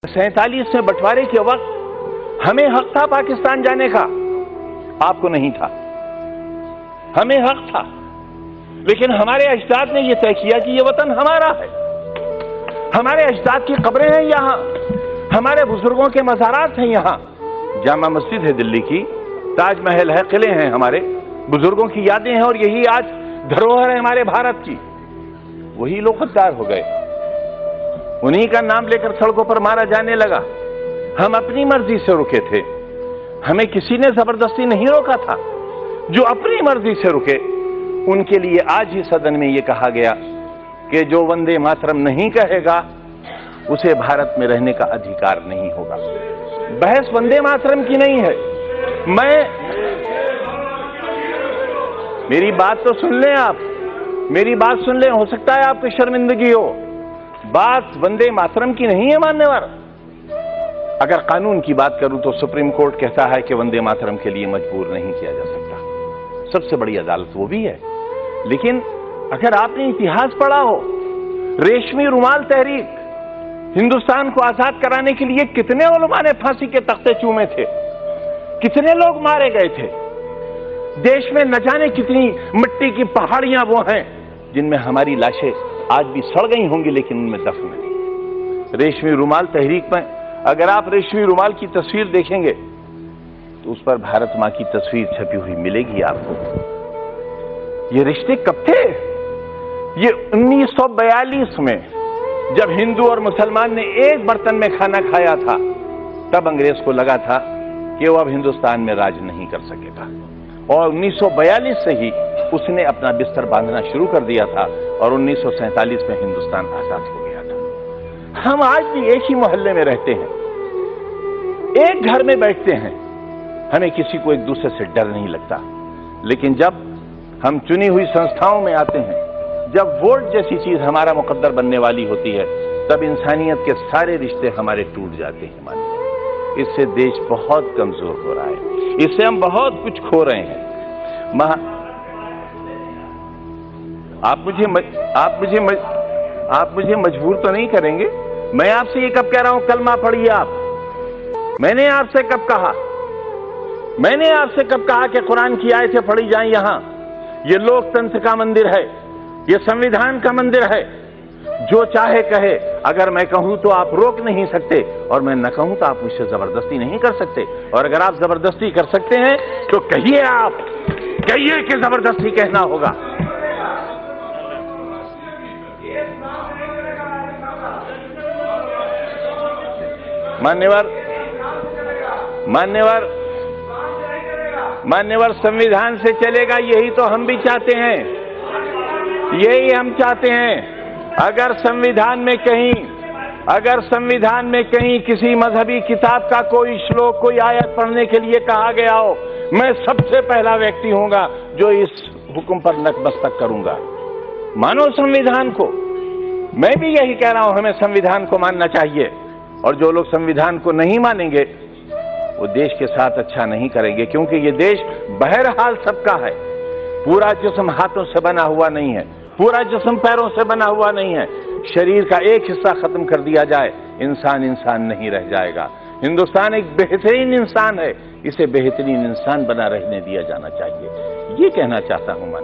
47 में बंटवारे के वक्त हमें हक था पाकिस्तान जाने का, आपको नहीं था। हमें हक था, लेकिन हमारे अजदाद ने यह तय किया कि यह वतन हमारा है। हमारे अजदाद की कब्रें हैं यहां, हमारे बुजुर्गों के मज़ारात हैं यहां। जामा मस्जिद है दिल्ली की, ताजमहल है, किले हैं, हमारे बुजुर्गों की यादें हैं, और यही आज धरोहर है हमारे भारत की। वही लोग गद्दार हो गए, उन्हीं का नाम लेकर सड़कों पर मारा जाने लगा। हम अपनी मर्जी से रुके थे, हमें किसी ने जबरदस्ती नहीं रोका था। जो अपनी मर्जी से रुके उनके लिए आज ही सदन में यह कहा गया कि जो वंदे मातरम नहीं कहेगा उसे भारत में रहने का अधिकार नहीं होगा। बहस वंदे मातरम की नहीं है। मेरी बात तो सुन लें आप, मेरी बात सुन लें, हो सकता है आपको शर्मिंदगी हो। बात वंदे मातरम की नहीं है मान्यवर। अगर कानून की बात करूं तो सुप्रीम कोर्ट कहता है कि वंदे मातरम के लिए मजबूर नहीं किया जा सकता, सबसे बड़ी अदालत वो भी है। लेकिन अगर आपने इतिहास पढ़ा हो, रेशमी रुमाल तहरीक, हिंदुस्तान को आजाद कराने के लिए कितने उलमा ने फांसी के तख्ते चूमे थे, कितने लोग मारे गए थे। देश में न जाने कितनी मिट्टी की पहाड़ियां वो हैं जिनमें हमारी लाशें आज भी सड़ गई होंगी, लेकिन उनमें दफन नहीं। रेशमी रुमाल तहरीक में अगर आप रेशमी रुमाल की तस्वीर देखेंगे तो उस पर भारत मां की तस्वीर छपी हुई मिलेगी आपको। ये रिश्ते कब थे? ये 1942 में जब हिंदू और मुसलमान ने एक बर्तन में खाना खाया था, तब अंग्रेज को लगा था कि वो अब हिंदुस्तान में राज नहीं कर सकेगा, और 1942 से ही उसने अपना बिस्तर बांधना शुरू कर दिया था, और 1947 में हिंदुस्तान आजाद हो गया था। हम आज भी एक ही मोहल्ले में रहते हैं, एक घर में बैठते हैं, हमें किसी को एक दूसरे से डर नहीं लगता। लेकिन जब हम चुनी हुई संस्थाओं में आते हैं, जब वोट जैसी चीज हमारा मुकद्दर बनने वाली होती है, तब इंसानियत के सारे रिश्ते हमारे टूट जाते हैं। मानिए, इससे देश बहुत कमजोर हो रहा है, इससे हम बहुत कुछ खो रहे हैं। आप मुझे मजबूर तो नहीं करेंगे? मैं आपसे ये कब कह रहा हूं कलमा पढ़िए आप? मैंने आपसे कब कहा? मैंने आपसे कब कहा कि कुरान की आयतें पढ़ी जाएं? यहां ये लोकतंत्र का मंदिर है, ये संविधान का मंदिर है। जो चाहे कहे, अगर मैं कहूं तो आप रोक नहीं सकते, और मैं न कहूं तो आप मुझसे जबरदस्ती नहीं कर सकते। और अगर आप जबरदस्ती कर सकते हैं तो कहिए, आप कहिए कि जबरदस्ती कहना होगा। मान्यवर संविधान से चलेगा, यही तो हम भी चाहते हैं, यही हम चाहते हैं। अगर संविधान में कहीं किसी मजहबी किताब का कोई श्लोक, कोई आयत पढ़ने के लिए कहा गया हो, मैं सबसे पहला व्यक्ति होऊंगा जो इस हुक्म पर नतमस्तक करूंगा। मानो संविधान को। मैं भी यही कह रहा हूं, हमें संविधान को मानना चाहिए, और जो लोग संविधान को नहीं मानेंगे वो देश के साथ अच्छा नहीं करेंगे, क्योंकि ये देश बहरहाल सबका है। पूरा जिस्म हाथों से बना हुआ नहीं है, पूरा जिस्म पैरों से बना हुआ नहीं है। शरीर का एक हिस्सा खत्म कर दिया जाए, इंसान इंसान नहीं रह जाएगा। हिंदुस्तान एक बेहतरीन इंसान है, इसे बेहतरीन इंसान बना रहने दिया जाना चाहिए, ये कहना चाहता हूं मैं।